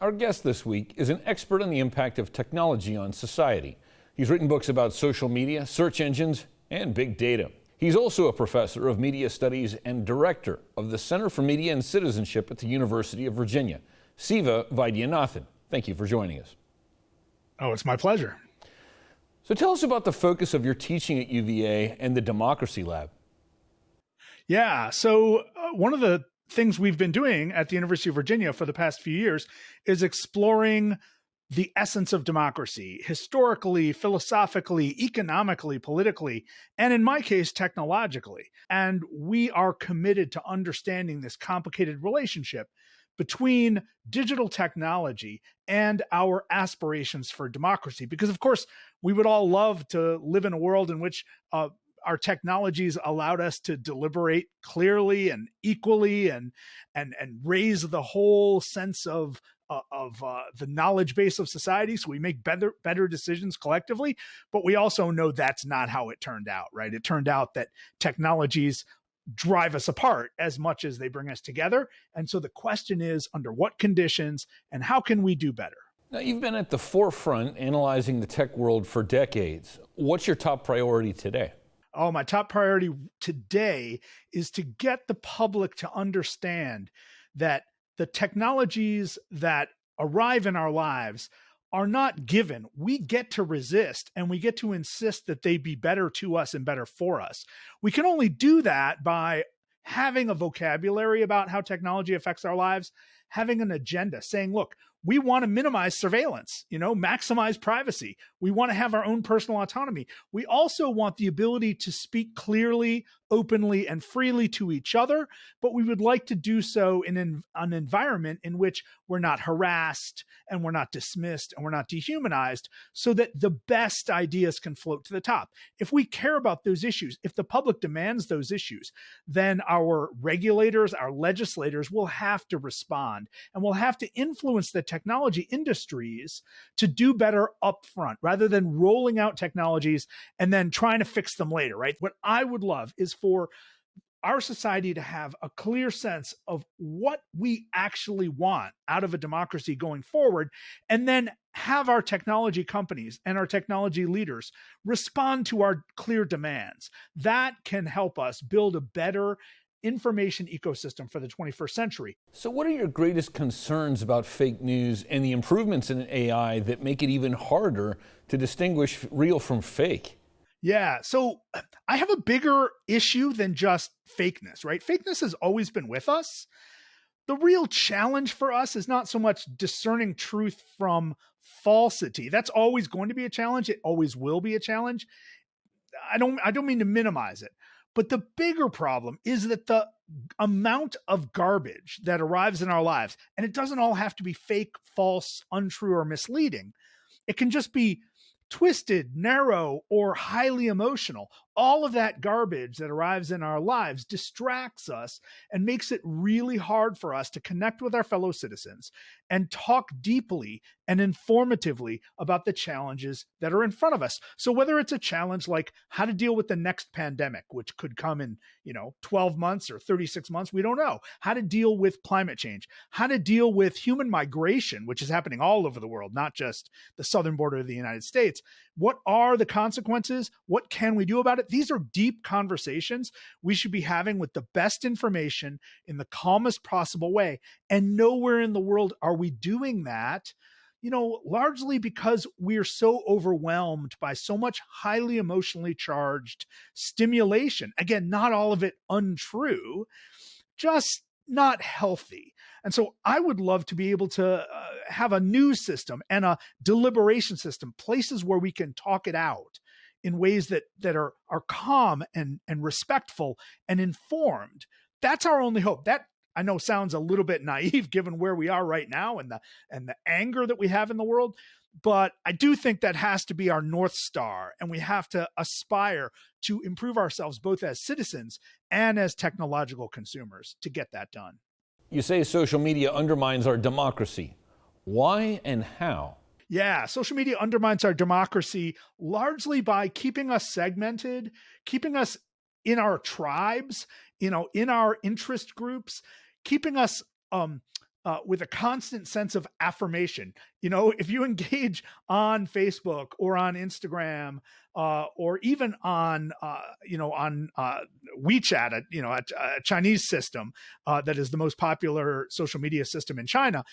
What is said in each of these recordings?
Our guest this week is an expert on the impact of technology on society. He's written books about social media, search engines, and big data. He's also a professor of media studies and director of the Center for Media and Citizenship at the University of Virginia. Siva Vaidyanathan, thank you for joining us. Oh, it's my pleasure. So tell us about the focus of your teaching at UVA and the Democracy Lab. Yeah, so one of the things we've been doing at the University of Virginia for the past few years is exploring the essence of democracy, historically, philosophically, economically, politically, and in my case, technologically. And we are committed to understanding this complicated relationship between digital technology and our aspirations for democracy. Because, of course, we would all love to live in a world in which our technologies allowed us to deliberate clearly and equally and raise the whole sense of the knowledge base of society, so we make better decisions collectively. But we also know that's not how it turned out, right? It turned out that technologies drive us apart as much as they bring us together. And so the question is, under what conditions and how can we do better? Now, you've been at the forefront analyzing the tech world for decades. What's your top priority today? Oh, my top priority today is to get the public to understand that the technologies that arrive in our lives are not given. We get to resist and we get to insist that they be better to us and better for us. We can only do that by having a vocabulary about how technology affects our lives, having an agenda, saying, look, we want to minimize surveillance, maximize privacy. We want to have our own personal autonomy. We also want the ability to speak clearly, openly, and freely to each other, but we would like to do so in an environment in which we're not harassed and we're not dismissed and we're not dehumanized, so that the best ideas can float to the top. If we care about those issues, if the public demands those issues, then our regulators, our legislators will have to respond and will have to influence the technology industries to do better upfront rather than rolling out technologies and then trying to fix them later, right? What I would love is for our society to have a clear sense of what we actually want out of a democracy going forward, and then have our technology companies and our technology leaders respond to our clear demands. That can help us build a better information ecosystem for the 21st century. So what are your greatest concerns about fake news and the improvements in AI that make it even harder to distinguish real from fake? Yeah, so I have a bigger issue than just fakeness, right? Fakeness has always been with us. The real challenge for us is not so much discerning truth from falsity. That's always going to be a challenge. It always will be a challenge. I don't mean to minimize it. But the bigger problem is that the amount of garbage that arrives in our lives, and it doesn't all have to be fake, false, untrue, or misleading. It can just be twisted, narrow, or highly emotional. All of that garbage that arrives in our lives distracts us and makes it really hard for us to connect with our fellow citizens and talk deeply and informatively about the challenges that are in front of us. So whether it's a challenge like how to deal with the next pandemic, which could come in, 12 months or 36 months, we don't know. How to deal with climate change, how to deal with human migration, which is happening all over the world, not just the southern border of the United States. What are the consequences? What can we do about it? These are deep conversations we should be having with the best information in the calmest possible way. And nowhere in the world are we doing that, largely because we're so overwhelmed by so much highly emotionally charged stimulation. Again, not all of it untrue, just not healthy. And so I would love to be able to have a news system and a deliberation system, places where we can talk it out in ways that are calm and respectful and informed. That's our only hope. That, I know, sounds a little bit naive given where we are right now and the anger that we have in the world, but I do think that has to be our North Star, and we have to aspire to improve ourselves both as citizens and as technological consumers to get that done. You say social media undermines our democracy. Why and how? Yeah, social media undermines our democracy largely by keeping us segmented, keeping us in our tribes, in our interest groups, keeping us with a constant sense of affirmation. If you engage on Facebook or on Instagram, or even on, WeChat, a Chinese system that is the most popular social media system in China,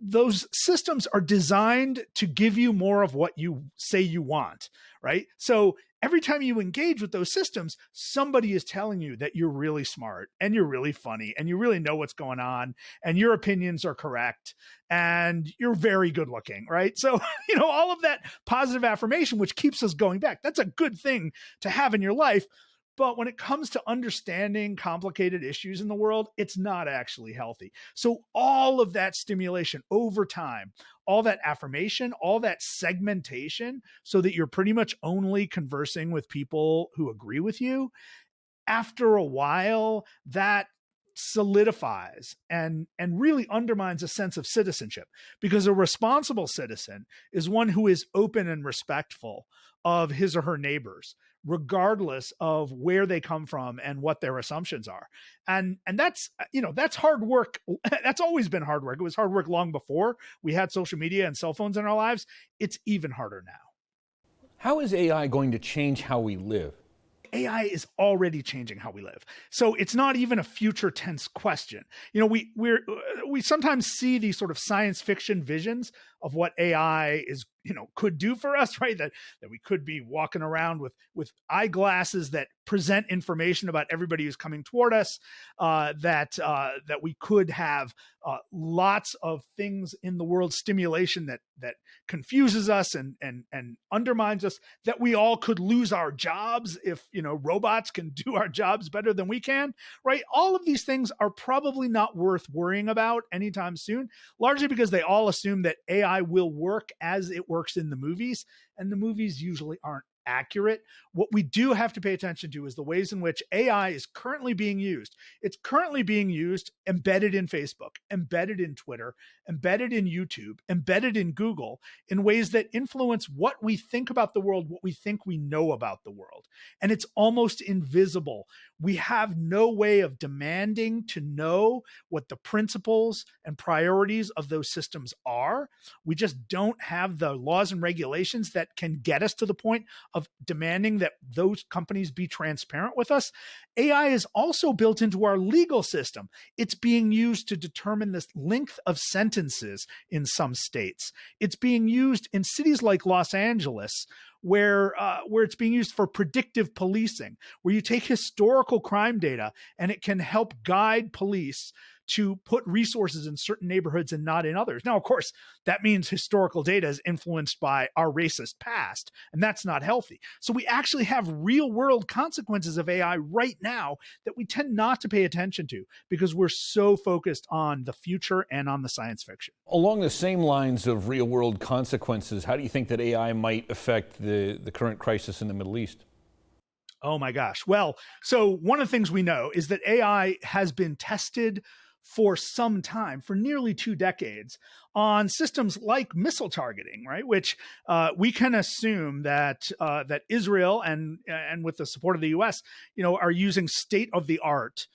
those systems are designed to give you more of what you say you want, right? So every time you engage with those systems, somebody is telling you that you're really smart and you're really funny and you really know what's going on and your opinions are correct and you're very good looking, right? So, all of that positive affirmation, which keeps us going back, that's a good thing to have in your life. But when it comes to understanding complicated issues in the world, it's not actually healthy. So all of that stimulation over time, all that affirmation, all that segmentation, so that you're pretty much only conversing with people who agree with you, after a while, that solidifies and really undermines a sense of citizenship, because a responsible citizen is one who is open and respectful of his or her neighbors, regardless of where they come from and what their assumptions are. And that's hard work. That's always been hard work. It was hard work long before we had social media and cell phones in our lives. It's even harder now. How is AI going to change how we live? AI is already changing how we live. So it's not even a future tense question. We sometimes see these sort of science fiction visions of what AI could do for us, right? That we could be walking around with eyeglasses that present information about everybody who's coming toward us, that we could have lots of things in the world, stimulation that confuses us and undermines us, that we all could lose our jobs if robots can do our jobs better than we can, right? All of these things are probably not worth worrying about anytime soon, largely because they all assume that AI will work as it works in the movies, and the movies usually aren't accurate. What we do have to pay attention to is the ways in which AI is currently being used. It's currently being used embedded in Facebook, embedded in Twitter, embedded in YouTube, embedded in Google, in ways that influence what we think about the world, what we think we know about the world. And it's almost invisible. We have no way of demanding to know what the principles and priorities of those systems are. We just don't have the laws and regulations that can get us to the point of demanding that those companies be transparent with us. AI is also built into our legal system. It's being used to determine the length of sentences in some states. It's being used in cities like Los Angeles, where it's being used for predictive policing, where you take historical crime data and it can help guide police to put resources in certain neighborhoods and not in others. Now, of course, that means historical data is influenced by our racist past, and that's not healthy. So we actually have real world consequences of AI right now that we tend not to pay attention to because we're so focused on the future and on the science fiction. Along the same lines of real world consequences, how do you think that AI might affect the current crisis in the Middle East? Oh my gosh. Well, so one of the things we know is that AI has been tested for some time, for nearly 2 decades, on systems like missile targeting, right? Which we can assume that Israel and with the support of the U.S., are using state-of-the-art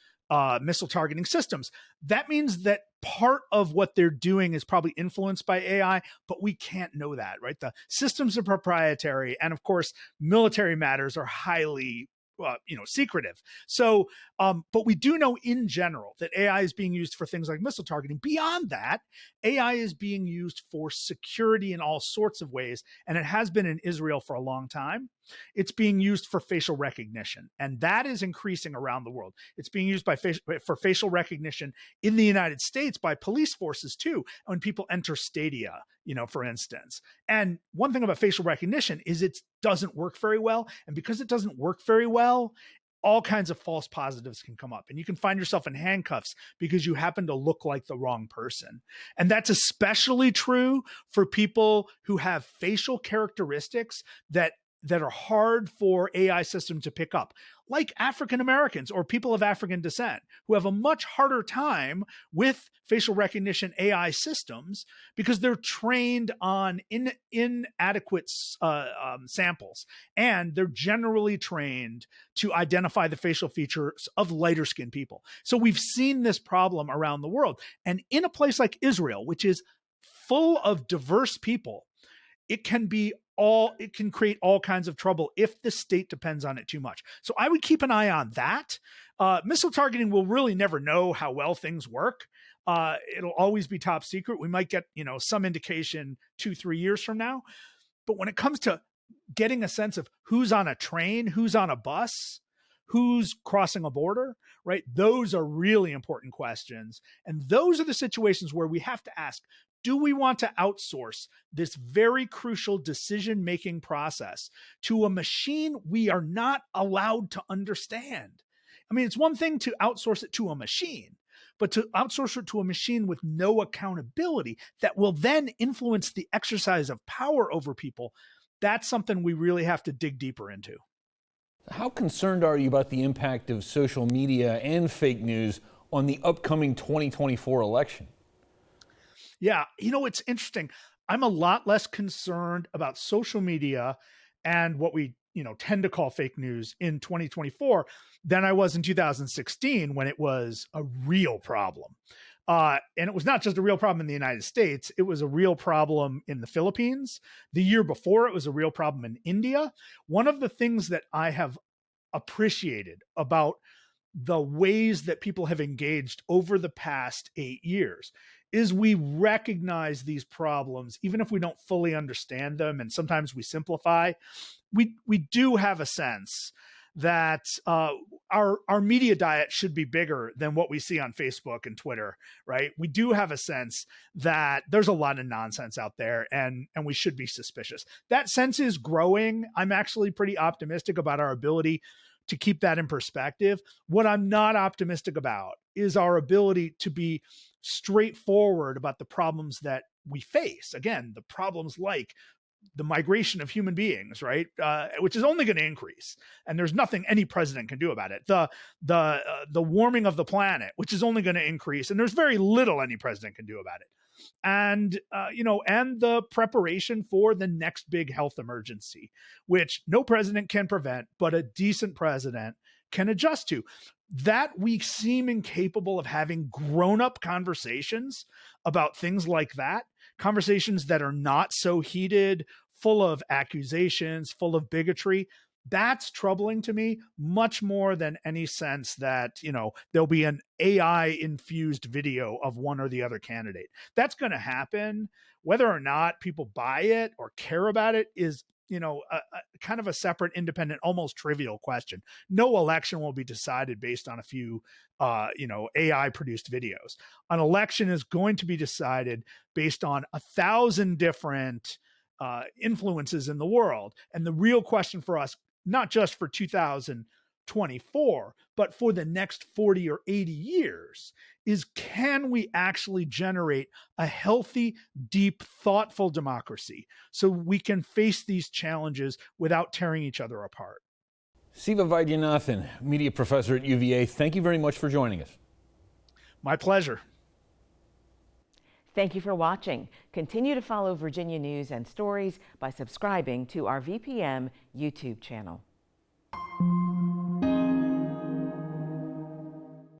missile targeting systems. That means that part of what they're doing is probably influenced by AI, but we can't know that, right? The systems are proprietary, and of course, military matters are highly secretive. So, but we do know in general that AI is being used for things like missile targeting. Beyond that, AI is being used for security in all sorts of ways, and it has been in Israel for a long time. It's being used for facial recognition, and that is increasing around the world. It's being used for facial recognition in the United States by police forces too, when people enter stadia, for instance. And one thing about facial recognition is it doesn't work very well, and because it doesn't work very well, all kinds of false positives can come up, and you can find yourself in handcuffs because you happen to look like the wrong person. And that's especially true for people who have facial characteristics that that are hard for AI systems to pick up, like African Americans or people of African descent, who have a much harder time with facial recognition AI systems because they're trained on inadequate samples. And they're generally trained to identify the facial features of lighter skinned people. So we've seen this problem around the world. And in a place like Israel, which is full of diverse people, it can create all kinds of trouble if the state depends on it too much. So I would keep an eye on that. Missile targeting will really never know how well things work. It'll always be top secret. We might get, some indication 2-3 years from now. But when it comes to getting a sense of who's on a train, who's on a bus, who's crossing a border, right? Those are really important questions. And those are the situations where we have to ask, do we want to outsource this very crucial decision-making process to a machine we are not allowed to understand? I mean, it's one thing to outsource it to a machine, but to outsource it to a machine with no accountability that will then influence the exercise of power over people, that's something we really have to dig deeper into. How concerned are you about the impact of social media and fake news on the upcoming 2024 election? Yeah, it's interesting. I'm a lot less concerned about social media and what we, tend to call fake news in 2024 than I was in 2016 when it was a real problem. And it was not just a real problem in the United States. It was a real problem in the Philippines. The year before, it was a real problem in India. One of the things that I have appreciated about the ways that people have engaged over the past 8 years is we recognize these problems, even if we don't fully understand them, and sometimes we simplify. We do have a sense that our media diet should be bigger than what we see on Facebook and Twitter, right? We do have a sense that there's a lot of nonsense out there, and we should be suspicious. That sense is growing. I'm actually pretty optimistic about our ability to keep that in perspective. What I'm not optimistic about is our ability to be straightforward about the problems that we face. Again, the problems like the migration of human beings, right? Which is only going to increase, and there's nothing any president can do about it. The warming of the planet, which is only going to increase, and there's very little any president can do about it. And and the preparation for the next big health emergency, which no president can prevent, but a decent president can adjust to. That we seem incapable of having grown-up conversations about things like that, conversations that are not so heated, full of accusations, full of bigotry. That's troubling to me much more than any sense that, there'll be an AI-infused video of one or the other candidate. That's going to happen. Whether or not people buy it or care about it is, a kind of a separate, independent, almost trivial question. No election will be decided based on a few, AI-produced videos. An election is going to be decided based on 1,000 different influences in the world. And the real question for us, not just for 2024, but for the next 40 or 80 years, is can we actually generate a healthy, deep, thoughtful democracy so we can face these challenges without tearing each other apart? Siva Vaidyanathan, media professor at UVA, thank you very much for joining us. My pleasure. Thank you for watching. Continue to follow Virginia news and stories by subscribing to our VPM YouTube channel.